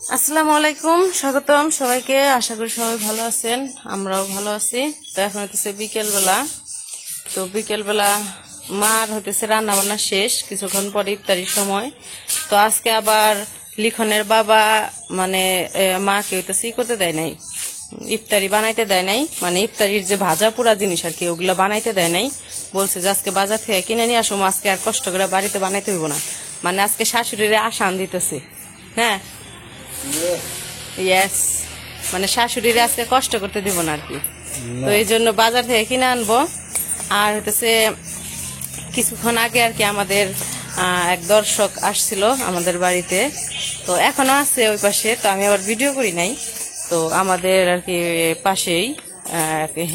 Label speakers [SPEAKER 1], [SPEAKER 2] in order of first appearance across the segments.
[SPEAKER 1] আসসালামু আলাইকুম, স্বাগতম সবাইকে। আশা করি সবাই ভালো আছেন, আমরাও ভালো আছি। তো এখন হইতেছে বিকেলবেলা। তো বিকেলবেলা মার হইতেছে রান্না বান্না শেষ, কিছুক্ষণ পরে ইফতারির সময়। তো আজকে আবার লিখনের বাবা মানে মাকে হইতেছে করতে দেয় নাই, ইফতারি বানাইতে দেয় নাই, মানে ইফতারির যে ভাজা পোড়া জিনিস আর কি ওগুলো বানাইতে দেয় নাই। বলছে যে আজকে বাজার থেকে কিনে নিয়ে আসো, আজকে আর কষ্ট করে বাড়িতে বানাইতে হইব না। মানে আজকে শাশুড়ির আসান দিতেছে। হ্যাঁ, ইয়েস, মানে শাশুড়ির আজকে কষ্ট করতে দিব না আর কি। তো এই জন্য বাজার থেকে কিনে আনবো। আর হইতেছে কিছুক্ষণ আগে আর কি আমাদের এক দর্শক আসছিল আমাদের বাড়িতে, তো এখনো আছে ওই পাশে। তো আমি আবার ভিডিও করি নাই। তো আমাদের আর কি পাশেই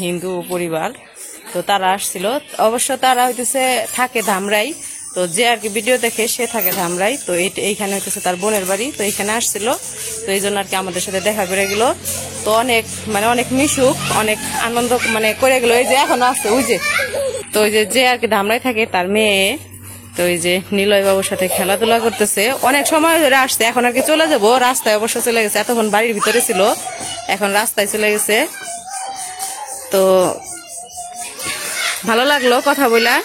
[SPEAKER 1] হিন্দু পরিবার, তো তারা আসছিল। অবশ্য তারা হইতেছে থাকে ধামরাই, তো যে আর কি ভিডিও দেখে সে থাকে ধামরাই। তো এইখানে হইতেছে তার বোনের বাড়ি, তো এইখানে আসছিল। তো এই জন্য আর কি আমাদের সাথে দেখা করে গেল। তো অনেক মিশুক, অনেক আনন্দ মানে করে গেল। এই যে এখনো আছে ওই যে, তো ওই যে আর কি ধামরাই থাকে তার মেয়ে, তো ওই যে নিলয় বাবুর সাথে খেলাধুলা করতেছে। অনেক সময় ধরে আসছে, এখন আর কি চলে যাবো। রাস্তায় অবশ্য চলে গেছে, এতক্ষণ বাড়ির ভিতরে ছিল, এখন রাস্তায় চলে গেছে। তো ভালো লাগলো কথা বলা।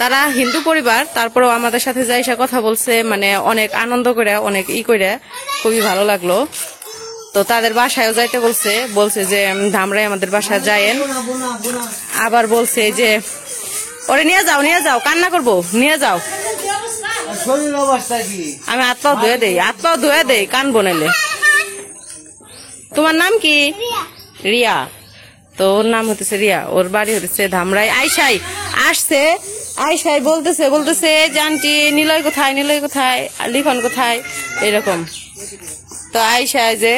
[SPEAKER 1] তারা হিন্দু পরিবার, তারপরেও আমাদের সাথে যাই সে কথা বলছে, মানে অনেক আনন্দ করে, অনেক করে, খুবই ভালো লাগলো। তো তাদের বাসায়ও যাইতে বলছে যে ধামরাই আমাদের বাসায় যায়েন। আবার বলছে যে ওরে নিয়ে যাও, কান্না করবো, নিয়ে যাও। আমি হাত পাও ধুয়ে দেই, কানবো নাইলে। তোমার নাম কি? রিয়া। তো ওর নাম হতেছে রিয়া, ওর বাড়ি হতেছে ধামরাই। আইসাই বলতেছে যে আন্টি নিলয় কোথায়, আর লিখন কোথায়, এরকম। তো আইসাই যে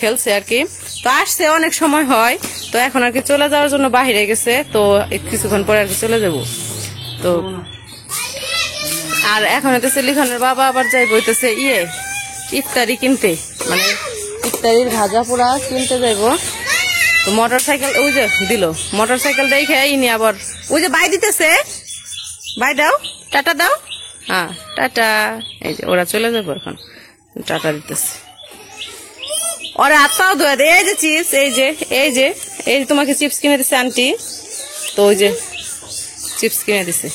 [SPEAKER 1] খেলছে আর কি। তো আসছে, অনেক সময় হয়। তো এখন আর কি চলে যাওয়ার জন্য বাহিরে গেছে। তো কিছুক্ষণ পরে আর কি চলে যাব। তো আর এখন হইতেছে লিখনের বাবা আবার যাই বইতেছে ইফতারি কিনতে, মানে ইফতারির ভাজা পোড়া কিনতে যাইবো। তো মোটর সাইকেল ওই যে দিল, মোটর সাইকেল দেখে ইনি আবার ওই যে বাই দিতেছে, বাই দাও, টাটা দাও। হ্যাঁ টাটা। এই যে ওরা চলে যাবো এখন, টাটা দিতেছে। ওরা হাত পাও ধোয়া দেয়। এই যে চিপস, এই যে তোমাকে চিপস কিনে দিছে আন্টি। তো ওই যে চিপস কিনে দিছে।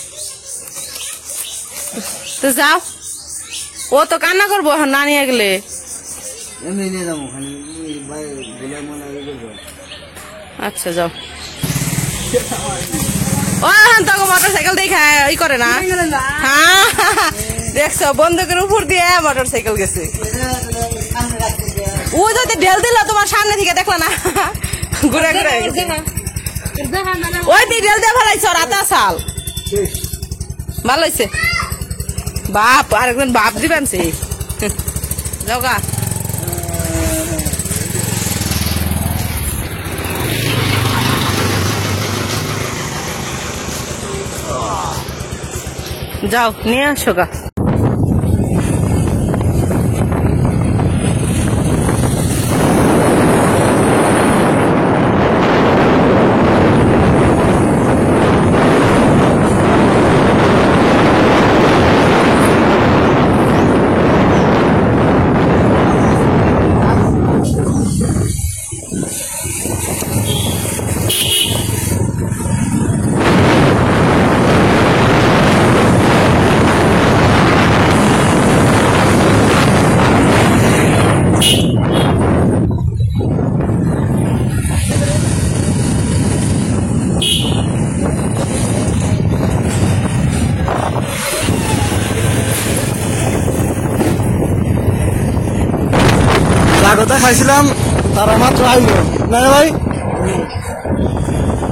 [SPEAKER 1] তো যাও, ও তো কান্না করবো এখন না নিয়ে গেলে। আচ্ছা যাও। ও তখন মোটর সাইকেল দেখা ই করে না। হ্যাঁ দেখছো, বন্দুকের উপর দিয়ে মোটর সাইকেল গেছে। ও যদি ঢেল দিল তোমার সামনে থেকে দেখলা না, ঘুরে ওই দিয়ে ঢেল দিয়ে ফেলাইছ। রাতা সাল ভালো হয়েছে। বাপ আরেকজন বাপ দিবেন সে। যাও গা। যাও নিয়ে আসো গা।
[SPEAKER 2] কথা খাইছিলাম, তারা মাত্র আইলো না রে ভাই।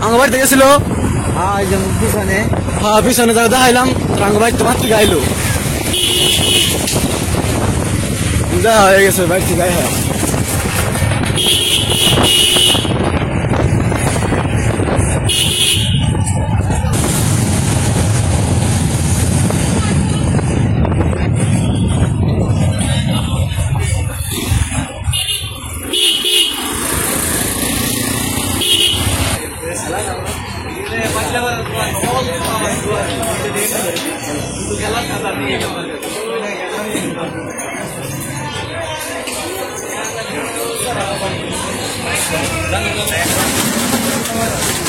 [SPEAKER 2] আমার বাড়িতে গেছিল, পিছনে যাকে দেখাইলাম, আমার বাড়িতে মাত্র আইলো, দেখা হয়ে গেছে বাড়ি থেকে।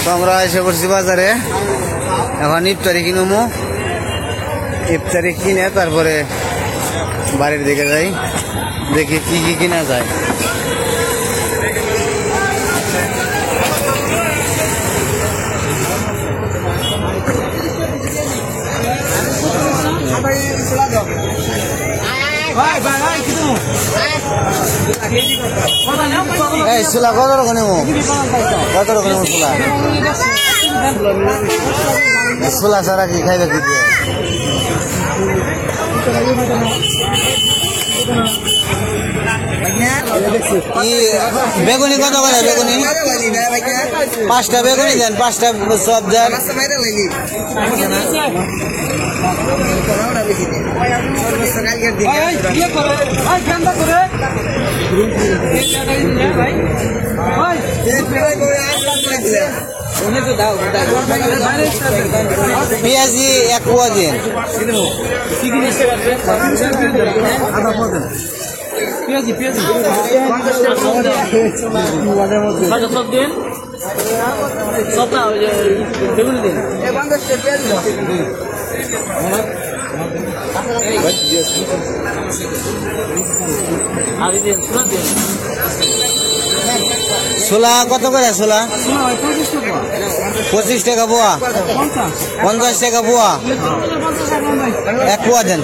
[SPEAKER 3] তো আমরা এসে পড়ছি বাজারে, এখন ইফতারি কিনবো। ইফতারি কিনে তারপরে বাড়ির দিকে যাই, দেখি কি কি কিনা যায়। এই চুলা কত রকম নেবো, কত রকম নেবো চুলা? চুলা ছাড়া কি খাইবে কি দিয়ে? বেগুনি কত করে? বেগুনি 5টা বেগুনি দেন, 5টা সব দেন। পেঁয়াজি 1 পোয়া দিন। ছোলা কত করে? ছোলা 25 টাকা পোয়া, 50 টাকা পোয়া, 1 পোয়া দেন।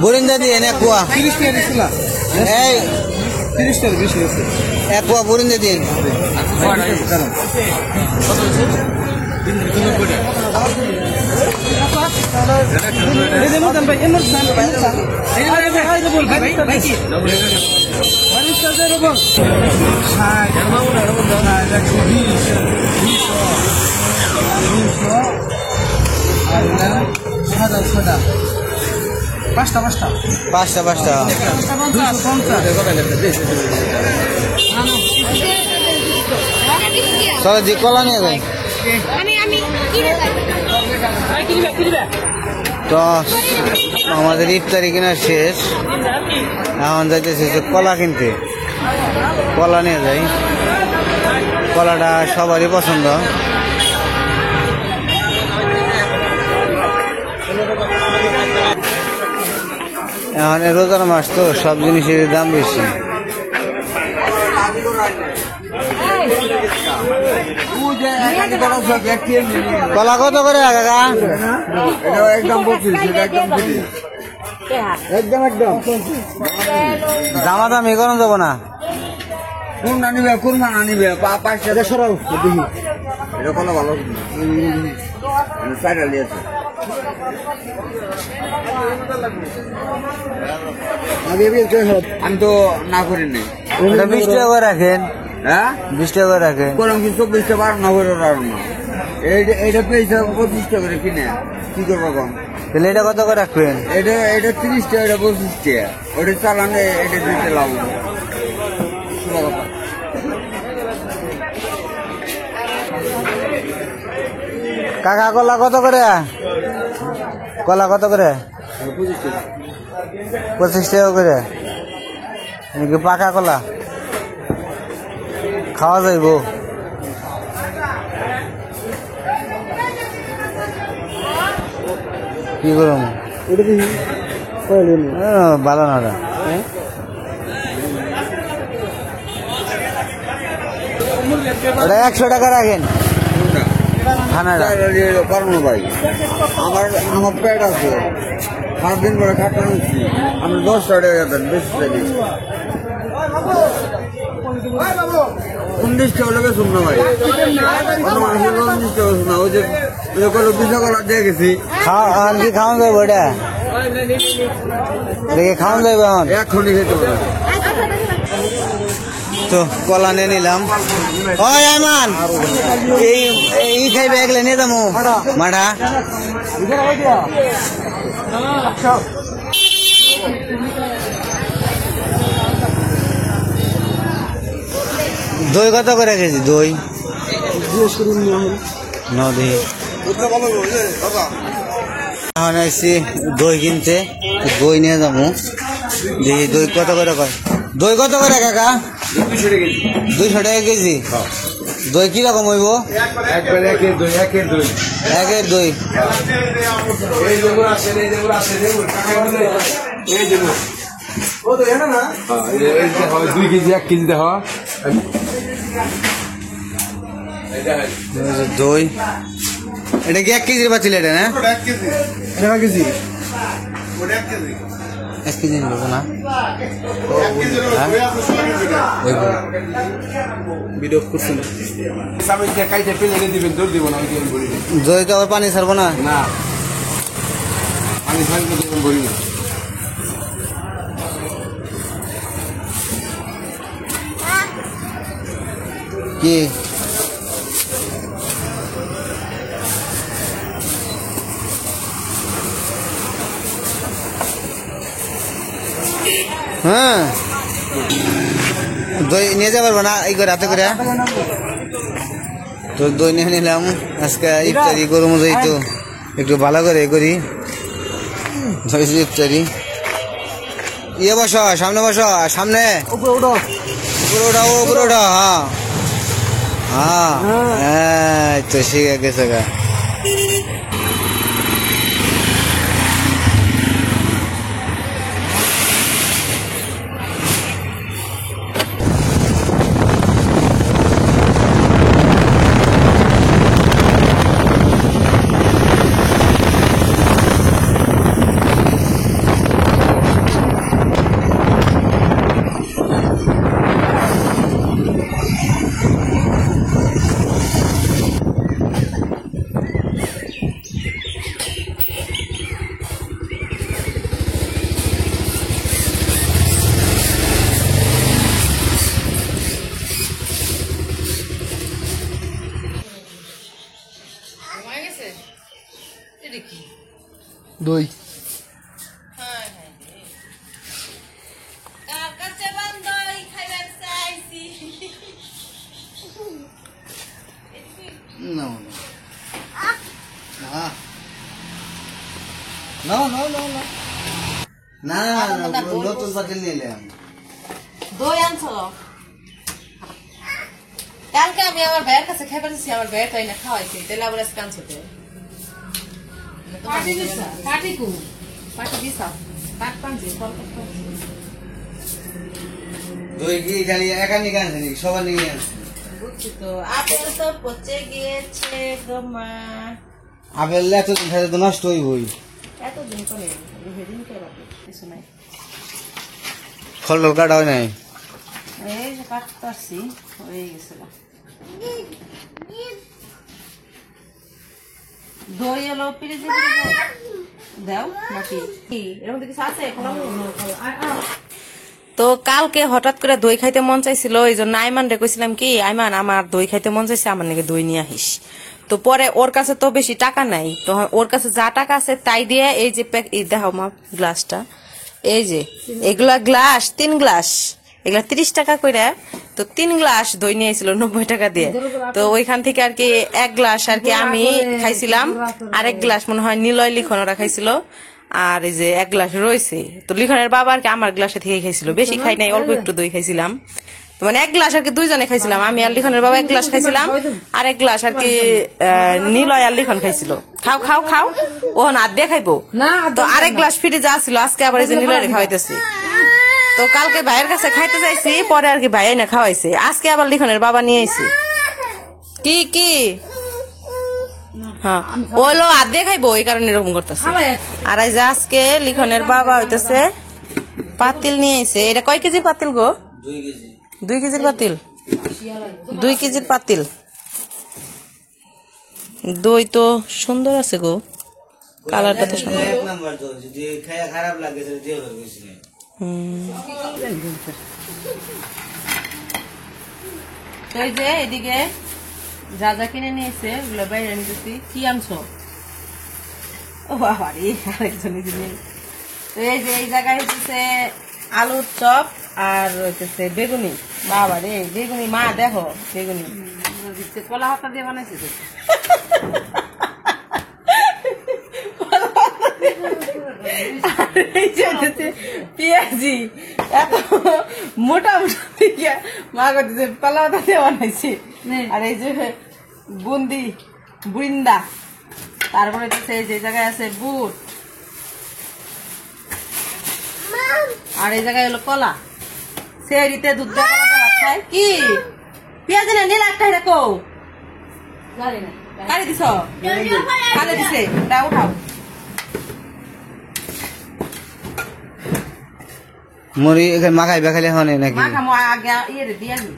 [SPEAKER 3] বরিন্দা দিয়ে 1 পোয়া, এই 1 পোয়া বরিন্দা দিয়ে। পাঁচটা চলো জি কলা নিয়ে যাই। তো আমাদের ইফতারি কেনা শেষ, এখন যাইতেছে কলা কিনতে। কলা নিয়ে যাই, কলাটা সবারই পছন্দ। এখন রোজার মাস তো সব জিনিসের দাম বেশি। কলা কত করে কাকা?
[SPEAKER 2] একদম 25, একদম
[SPEAKER 3] দামাদামি করা যাব না।
[SPEAKER 2] কোনটা নিবে, কোনটা না নিবে? 5 টাকা সরাও দেখি। এটা কলা ভালো, চাইটা নিয়েছে। আমি তো না করি নাই।
[SPEAKER 3] 20 টাকা করে রাখেন।
[SPEAKER 2] হ্যাঁ
[SPEAKER 3] 20 টাকা করে রাখেন।
[SPEAKER 2] করলাম কি 24 টাকা না করে পারো না। এইটা পেয়েছে 25 টাকা করে কিনে কি করবো কম?
[SPEAKER 3] তাহলে এটা কত করে রাখবেন?
[SPEAKER 2] এটা 30 টাকা, এটা 25 টাকা। ওটা চালানে এটা দিতে লাভ।
[SPEAKER 3] কাকা কলা কত করে? কলা কত করে? 25 টাকা করে। নাকি পাকা কলা খাওয়া যাইব? কি করুন ভালো না ওটা। ওটা 100 টাকা রাখেন। খানাটা
[SPEAKER 2] পারবো ভাই, আমার পেট আছে, 7 দিন পরে খাটা নিচ্ছি। আমি 10 টাকা দেন, বেশি চাইছি। 19 টাকা লোকে শুন না ভাই, অন্য মানুষের 19 টাকা শুন না। ওই যে পিঠা কলা দিয়ে গেছি,
[SPEAKER 3] আর কি খাওয়া যাবো? ওটা দেখে খাওয়া যাবে এখন?
[SPEAKER 2] এখনই খেতে পারে।
[SPEAKER 3] তো কলা নিয়ে নিলাম। ওই আমান এই খাইবে, এগুলো নিয়ে যাবো মাঠা। দই কত করে কেজি? দই নদী এখন আসছি দই কিনতে, দই নিয়ে যাবো। দেখি দই কত করে কয়, দই কত করে কাকা? 200 টাকা কেজি। দই কিরকম হইব? একের দই।
[SPEAKER 2] দুই কেজি 1 কেজি দেখ
[SPEAKER 3] দই এটা কি 1 কেজির পাচ্ছিল এটা না?
[SPEAKER 2] 1 কেজি
[SPEAKER 3] 1 কেজি নেব না
[SPEAKER 2] ভিডিও করছেন খাইতে পেলে দিবেন, দৌড় দিব না।
[SPEAKER 3] দই তো আবার পানি ছাড়বো না?
[SPEAKER 2] না, পানি ছাড়লে দিবেন বলি না।
[SPEAKER 3] কি হ্যাঁ দই নিয়ে যাবার না এই করে হাতে করে। তো দই নিয়ে নিলাম আজকে ইফতারি গরম দই, তো একটু ভালো করে করি ইফতারি। ইয়ে বসো সামনে, বসো সামনে, উপরে উঠাও, উপরে উঠাও। হ্যাঁ হ্যাঁ তো শিখে গেছে গা।
[SPEAKER 2] দই
[SPEAKER 3] না নতুন পাতিল নিলাম।
[SPEAKER 1] দই আনছো? কালকে আমি আমার ভাইয়ের কাছে খেয়ে দিচ্ছি, আমার ভাইয়ের তাই না খাওয়াইছি, তাহলে আবার আজকে আনছো তো। পাটি দিছা? পাটি কু? পাটি দিছা? কাট পাঞ্জি, ফল কাট পাঞ্জি।
[SPEAKER 3] দই কি খালি একা নিয়ে আনছে নাকি? সবার নিয়ে আনছে?
[SPEAKER 1] বুঝছি তো, আপেল তো পচে গিয়েছে গো মা।
[SPEAKER 3] আপেল এতদিন খাইলে তো নষ্ট হইবই।
[SPEAKER 1] এতদিন করে সেদিন কে বাকি কিছু নাই।
[SPEAKER 3] ফল কাটা হয় নাই?
[SPEAKER 1] এই যে কাটতে আসছি, হয়ে গেছিল। দই এলো ফ্রিজে দাও নাকি এরকম কিছু আছে? তো কালকে হঠাৎ করে দই খাইতে মন চাইছিল, এই জন্য আইমান রে কইছিলাম কি, আইমান আমার দই খাইতে মন চাইছে, আমার নাকি দই নিয়ে আহিস। তো পরে ওর কাছে তো বেশি টাকা নাই, তো ওর কাছে যা টাকা আছে তাই দিয়ে এই যে দেখো মা গ্লাসটা, এই যে এগুলা গ্লাস 3 গ্লাস, এগুলা 30 টাকা করে, তো 3 গ্লাস দই নিয়ে এসেছিল 90 টাকা দিয়ে। তো ওইখান থেকে আর কি 1 গ্লাস আর কি আমি খাইছিলাম, আর 1 গ্লাস মনে হয় নিলয় লিখন ওরা খাইছিল, আর এই যে 1 গ্লাস রয়েছে। তো লিখনের বাবা আর কি আমার গ্লাসে থেকে খাইছিল, বেশি খাই নাই, অল্প একটু দই খাইছিলাম। মানে 1 গ্লাস আর কি দুইজনে খাইছিলাম, আমি আর লিখনের বাবা 1 গ্লাস খাইছিলাম, আর 1 গ্লাস আর কি নিলয় আর লিখন খাইছিল। খাও খাও খাও, ও না দিয়ে খাইবো, তো আরেক গ্লাস ফিরে যা ছিল আজকে আবার এই যে নিলয় খাওয়াইতেছি। তো কালকে ভাইয়ের কাছে খাইতে চাইছি, পরে আর কি ভাই না খাওয়াইছে, আজকে আবার লিখনের বাবা নিয়ে আইছে। কি কি হ্যাঁ ওলো আদে খাইবো, এই কারণে এরকম করতেছে। আর এই যে আজকে লিখনের বাবা হইতেছে পাতিল নিয়ে আইছে। এটা কয় কেজি পাতিল গো? 2 কেজির পাতিল, 2 কেজির পাতিল। দই তো সুন্দর আছে গো, কালারটা তো সুন্দর।
[SPEAKER 3] এক নাম্বার দই, যদি খায়া খারাপ লাগে তাহলে দিয়ে দেব কিছু নেই।
[SPEAKER 1] তো এই যে এদিকে যা যা কিনে নিয়েছে ওগুলো বাইরে নিতেছি। কি আনছো? ও বাবা রে, আরেকজন কিনে। তো এই যে এই জায়গায় হচ্ছে আলুর চপ আর হচ্ছে বেগুনি। বাবা রে বেগুনি, মা দেখো বেগুনি কলা হাতা দিয়ে বানাইছে তো। এই যে হচ্ছে পেঁয়াজি এত মোটা মোটা থেকে মা করতেছে পালা দিয়ে বানাইছি। আর এই যে বুন্দি বুইন্দা, তারপরে হচ্ছে এই যে জায়গায় আছে বুট, আর এই জায়গায় হলো কলা। সেরিতে দুধ দেওয়া কলা খায় কি পেঁয়াজ না নীল একটা রেখো কালে দিছ কালে দিছে ওটা উঠাও।
[SPEAKER 3] মুড়ি এখানে মাখাই বেখালি হনে নাকি?
[SPEAKER 1] মা খামো আগে ইয়ে রে দিয়া দি।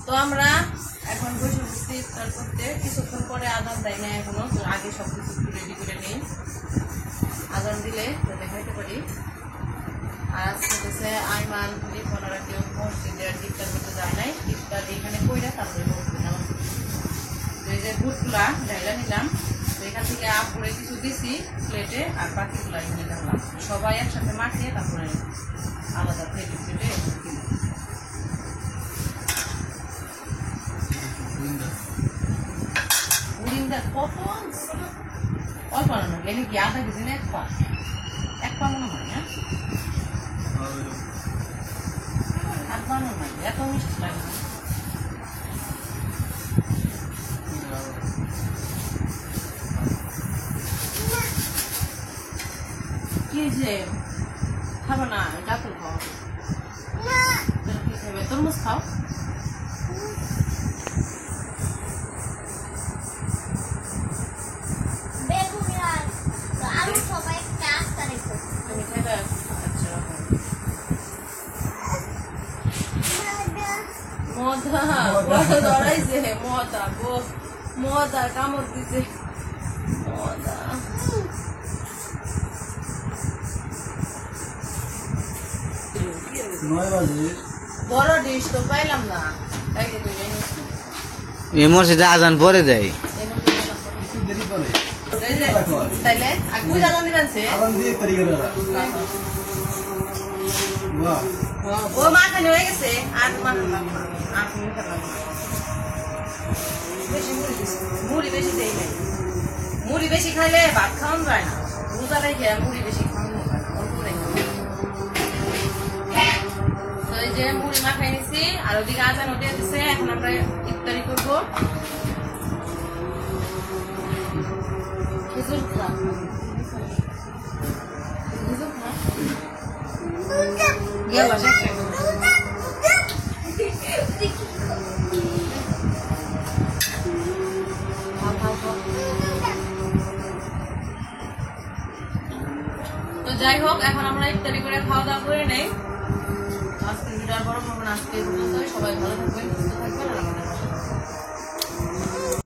[SPEAKER 1] তো আমরা এখন বসে বসছি ইফতার করতে, কিছুক্ষণ পরে আজান দেয় না এখনো, তো আগে সবকিছু রেডি করে নিই, আজান দিলে যাতে খাইতে পারি। আর আজকে হচ্ছে আইমান ওনারা কেউ মসজিদে ইফতার করতে যায় নাই, ইফতার এখানে কইরা তারপরে মসজিদে নামাজ পড়ি। তো এই যে বুটগুলা ঢাইলা নিলাম, তো এখান থেকে করে কিছু দিছি প্লেটে, আর বাকিগুলা এখানে ঢাললাম, সবাই একসাথে মাখিয়ে তারপরে আলাদা প্লেটে প্লেটে কত অল্প বানানো এনে কি আধা কেজি না এক পা মনে হয় না, আর বানানো হয় এত মিষ্টি লাগে না। কি যে খাবো না ডাকুল খাও, কি খাবে তরমুজ খাও। মজা ধরাইছে মজা গো, মজা কামড় দিছে মজা। বড় ডিশ তো পাইলাম না, তাই যে তুই জানিস
[SPEAKER 3] এই মসজিদে আজান পরে দেয়।
[SPEAKER 1] তাইলে আগে বুঝা জানি বানছে ও মাখানি হয়ে গেছে, আর মাখান লাগবে না, আর মিনিট লাগবে না। বেশি মুড়ি দিছি, মুড়ি বেশি দেই নাই, মুড়ি বেশি খাইলে ভাত খাওয়ান যায় না, রোজা রেখে মুড়ি বেশি খাওয়ানো যায় না, অল্প রেখে। তো এই যে মুড়ি মাখাই নিছি, আর ওদিকে আজান উঠে দিছে, এখন আমরা ইফতারি করবো। খেজুর খা, খেজুর খা গেল শেষ। তো যাই হোক, এখন আমরা ইফতারি করে খাওয়া দাওয়া করে নেই। আজকে ভিডিও আর বড় করবো না, আজকে এই পর্যন্তই। সবাই ভালো থাকবেন, সুস্থ থাকবেন, আর আমাদের পাশে থাকবেন।